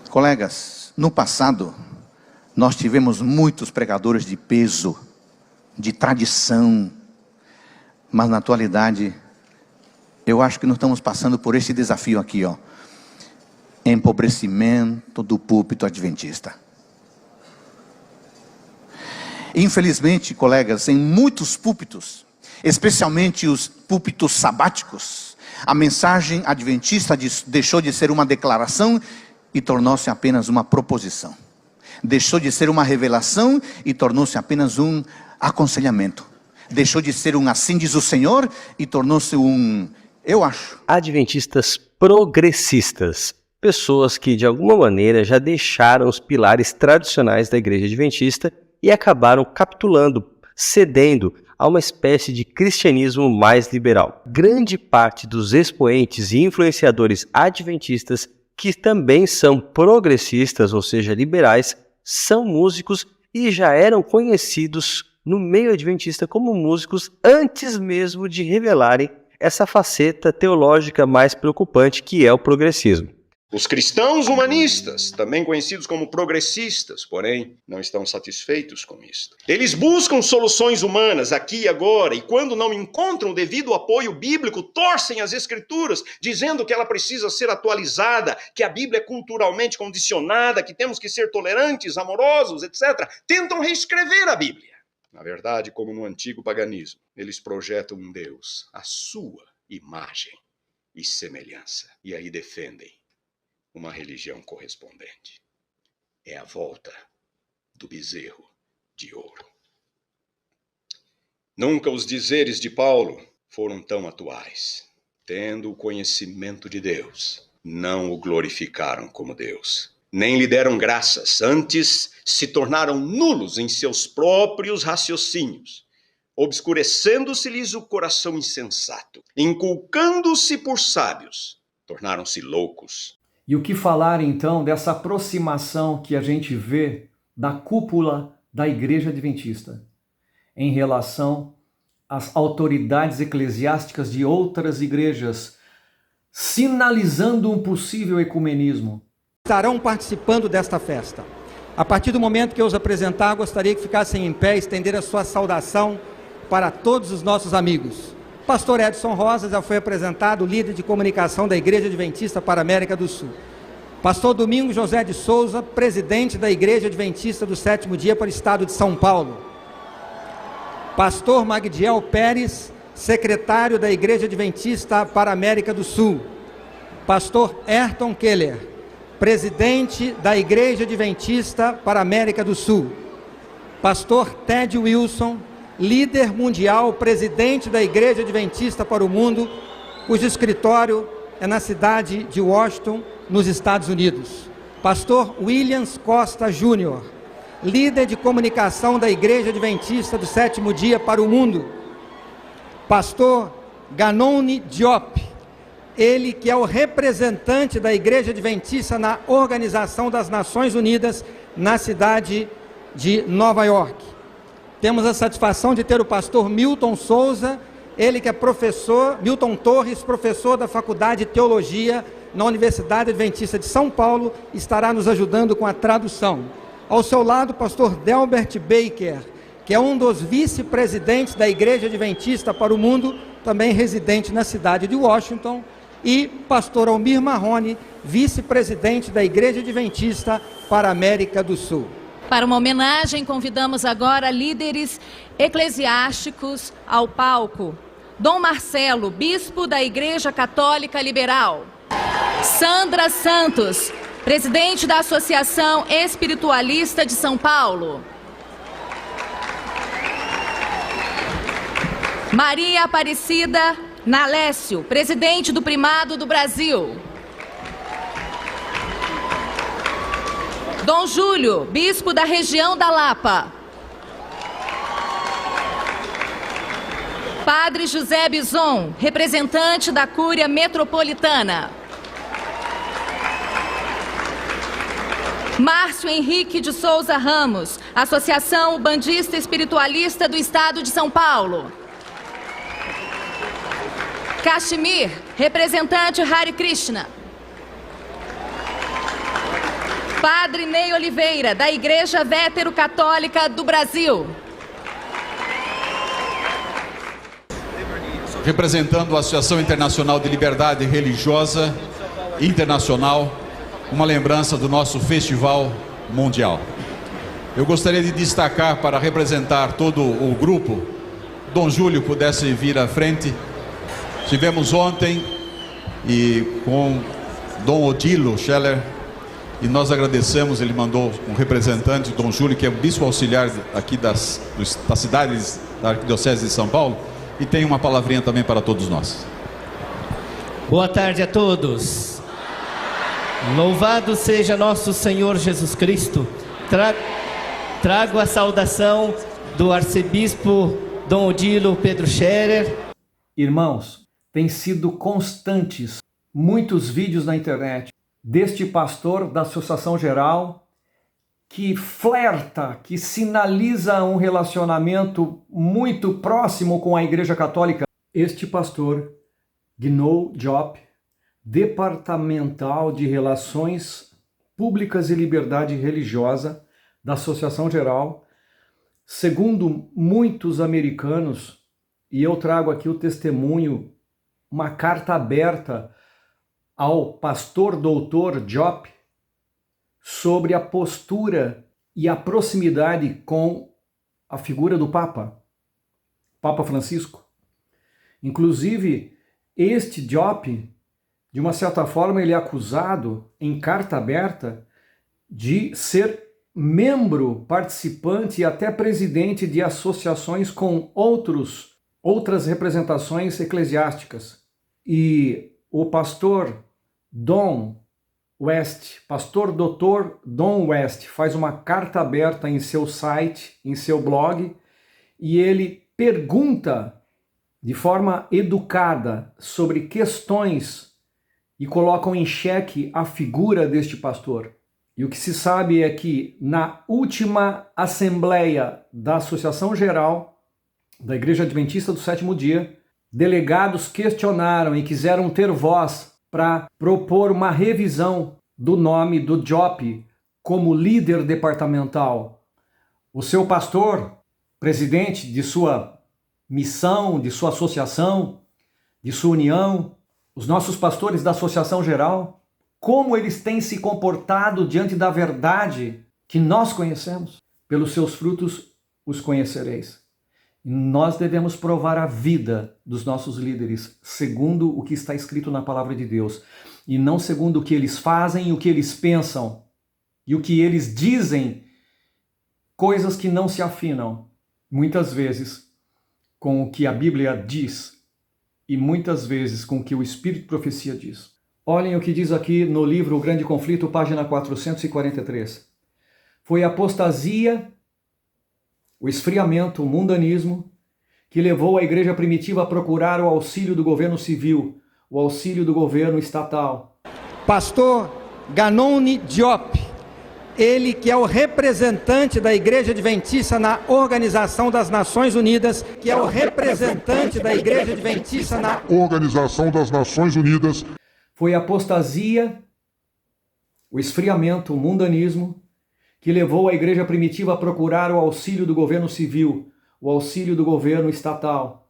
Colegas, no passado, nós tivemos muitos pregadores de peso, de tradição, mas na atualidade, eu acho que nós estamos passando por esse desafio aqui, empobrecimento do púlpito adventista. Infelizmente, colegas, em muitos púlpitos, especialmente os púlpitos sabáticos, a mensagem adventista deixou de ser uma declaração e tornou-se apenas uma proposição. Deixou de ser uma revelação e tornou-se apenas um aconselhamento. Deixou de ser um assim diz o Senhor e tornou-se um eu acho. Adventistas progressistas, pessoas que de alguma maneira já deixaram os pilares tradicionais da igreja adventista e acabaram capitulando, cedendo a uma espécie de cristianismo mais liberal. Grande parte dos expoentes e influenciadores adventistas, que também são progressistas, ou seja, liberais, são músicos e já eram conhecidos no meio adventista como músicos antes mesmo de revelarem essa faceta teológica mais preocupante que é o progressismo. Os cristãos humanistas, também conhecidos como progressistas, porém, não estão satisfeitos com isto. Eles buscam soluções humanas aqui e agora, e quando não encontram o devido apoio bíblico, torcem as Escrituras, dizendo que ela precisa ser atualizada, que a Bíblia é culturalmente condicionada, que temos que ser tolerantes, amorosos, etc. Tentam reescrever a Bíblia. Na verdade, como no antigo paganismo, eles projetam um Deus, à sua imagem e semelhança, e aí defendem uma religião correspondente. É a volta do bezerro de ouro. Nunca os dizeres de Paulo foram tão atuais. Tendo o conhecimento de Deus, não o glorificaram como Deus, nem lhe deram graças, antes se tornaram nulos em seus próprios raciocínios, obscurecendo-se-lhes o coração insensato, inculcando-se por sábios, tornaram-se loucos. E o que falar então dessa aproximação que a gente vê da cúpula da Igreja Adventista em relação às autoridades eclesiásticas de outras igrejas, sinalizando um possível ecumenismo? Estarão participando desta festa. A partir do momento que eu os apresentar, gostaria que ficassem em pé e estender a sua saudação para todos os nossos amigos. Pastor Edson Rosa já foi apresentado, líder de comunicação da Igreja Adventista para a América do Sul. Pastor Domingos José de Souza, presidente da Igreja Adventista do Sétimo Dia para o Estado de São Paulo. Pastor Magdiel Pérez, secretário da Igreja Adventista para a América do Sul. Pastor Ayrton Keller, presidente da Igreja Adventista para a América do Sul. Pastor Ted Wilson, líder mundial, presidente da Igreja Adventista para o Mundo, cujo escritório é na cidade de Washington, nos Estados Unidos. Pastor Williams Costa Júnior, líder de comunicação da Igreja Adventista do Sétimo Dia para o Mundo. Pastor Ganoni Diop, ele que é o representante da Igreja Adventista na Organização das Nações Unidas, na cidade de Nova York. Temos a satisfação de ter o pastor Milton Souza, ele que é professor, Milton Torres, professor da Faculdade de Teologia na Universidade Adventista de São Paulo, estará nos ajudando com a tradução. Ao seu lado, o pastor Delbert Baker, que é um dos vice-presidentes da Igreja Adventista para o Mundo, também residente na cidade de Washington, e pastor Almir Marrone, vice-presidente da Igreja Adventista para a América do Sul. Para uma homenagem, convidamos agora líderes eclesiásticos ao palco. Dom Marcelo, bispo da Igreja Católica Liberal. Sandra Santos, presidente da Associação Espiritualista de São Paulo. Maria Aparecida Nalécio, presidente do Primado do Brasil. Dom Júlio, bispo da região da Lapa. Padre José Bison, representante da Cúria Metropolitana. Márcio Henrique de Souza Ramos, Associação Ubandista Espiritualista do Estado de São Paulo. Kashmir, representante Hare Krishna. Padre Ney Oliveira, da Igreja Vétero-Católica do Brasil. Representando a Associação Internacional de Liberdade Religiosa Internacional, uma lembrança do nosso festival mundial. Eu gostaria de destacar, para representar todo o grupo, Dom Júlio pudesse vir à frente. Estivemos ontem com Dom Odilo Scheller e nós agradecemos. Ele mandou um representante, Dom Júlio, que é o bispo auxiliar aqui das cidades da Arquidiocese de São Paulo, e tem uma palavrinha também para todos nós. Boa tarde a todos. Louvado seja nosso Senhor Jesus Cristo. Trago a saudação do arcebispo Dom Odilo Pedro Scherer. Irmãos, têm sido constantes muitos vídeos na internet deste pastor da Associação Geral que flerta, que sinaliza um relacionamento muito próximo com a Igreja Católica. Este pastor, Gnou Diop, departamental de Relações Públicas e Liberdade Religiosa da Associação Geral, segundo muitos americanos, e eu trago aqui o testemunho, uma carta aberta ao pastor doutor Diop sobre a postura e a proximidade com a figura do Papa Francisco. Inclusive, este Diop, de uma certa forma, ele é acusado em carta aberta de ser membro, participante e até presidente de associações com outras representações eclesiásticas. E o pastor Don West, pastor Dr. Don West, faz uma carta aberta em seu site, em seu blog, e ele pergunta de forma educada sobre questões e colocam em xeque a figura deste pastor. E o que se sabe é que na última assembleia da Associação Geral da Igreja Adventista do Sétimo Dia, delegados questionaram e quiseram ter voz para propor uma revisão do nome do Diop como líder departamental. O seu pastor, presidente de sua missão, de sua associação, de sua união, os nossos pastores da Associação Geral, como eles têm se comportado diante da verdade que nós conhecemos. Pelos seus frutos os conhecereis. E nós devemos provar a vida dos nossos líderes segundo o que está escrito na palavra de Deus, e não segundo o que eles fazem e o que eles pensam, e o que eles dizem, coisas que não se afinam, muitas vezes, com o que a Bíblia diz, e muitas vezes com o que o Espírito de Profecia diz. Olhem o que diz aqui no livro O Grande Conflito, página 443. Foi a apostasia, o esfriamento, o mundanismo, que levou a igreja primitiva a procurar o auxílio do governo civil, o auxílio do governo estatal. Pastor Ganoni Diop, ele que é o representante da Igreja Adventista na Organização das Nações Unidas, Organização das Nações Unidas. Foi a apostasia, o esfriamento, o mundanismo, que levou a igreja primitiva a procurar o auxílio do governo civil, o auxílio do governo estatal.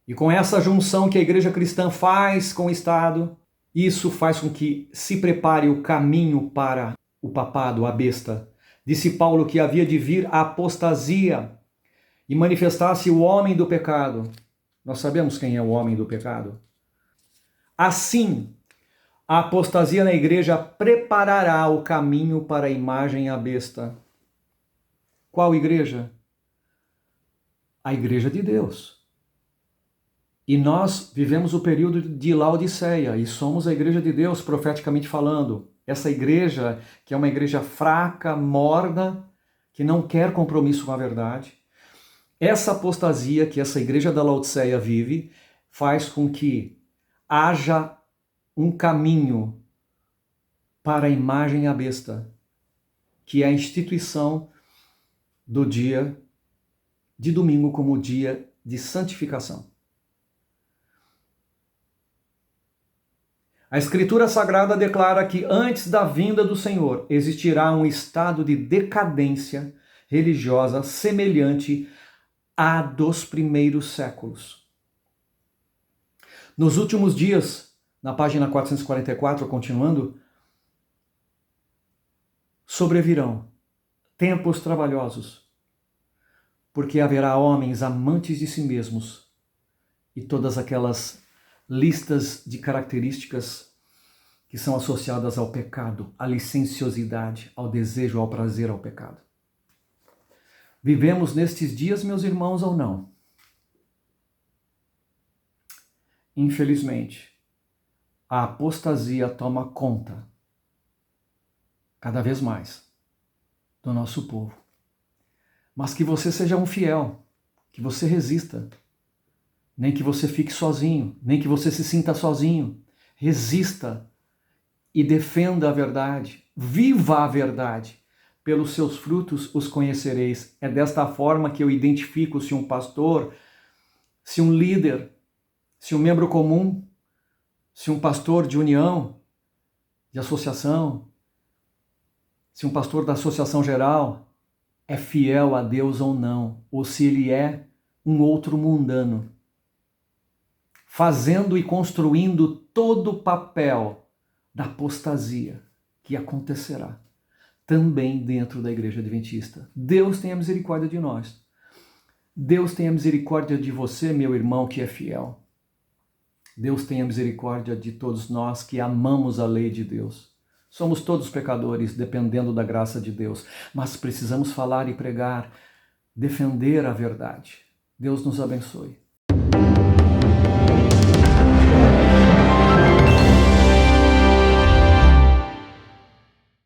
E com essa junção que a igreja cristã faz com o Estado, isso faz com que se prepare o caminho para o papado, a besta. Disse Paulo que havia de vir a apostasia e manifestar-se o homem do pecado. Nós sabemos quem é o homem do pecado. Assim, a apostasia na igreja preparará o caminho para a imagem à besta. Qual igreja? A igreja de Deus. E nós vivemos o período de Laodiceia e somos a igreja de Deus, profeticamente falando. Essa igreja que é uma igreja fraca, morna, que não quer compromisso com a verdade. Essa apostasia que essa igreja da Laodiceia vive faz com que haja um caminho para a imagem à besta, que é a instituição do dia de domingo como dia de santificação. A Escritura Sagrada declara que antes da vinda do Senhor existirá um estado de decadência religiosa semelhante à dos primeiros séculos. Nos últimos dias, na página 444, continuando, sobrevirão tempos trabalhosos, porque haverá homens amantes de si mesmos e todas aquelas listas de características que são associadas ao pecado, à licenciosidade, ao desejo, ao prazer, ao pecado. Vivemos nestes dias, meus irmãos, ou não? Infelizmente, a apostasia toma conta, cada vez mais, do nosso povo. Mas que você seja um fiel, que você resista, nem que você fique sozinho, nem que você se sinta sozinho. Resista e defenda a verdade, viva a verdade. Pelos seus frutos os conhecereis. É desta forma que eu identifico se um pastor, se um líder, se um membro comum, se um pastor de união, de associação, se um pastor da associação geral é fiel a Deus ou não, ou se ele é um outro mundano, fazendo e construindo todo o papel da apostasia que acontecerá também dentro da Igreja Adventista. Deus tenha misericórdia de nós. Deus tenha misericórdia de você, meu irmão, que é fiel. Deus tenha misericórdia de todos nós que amamos a lei de Deus. Somos todos pecadores, dependendo da graça de Deus, mas precisamos falar e pregar, defender a verdade. Deus nos abençoe.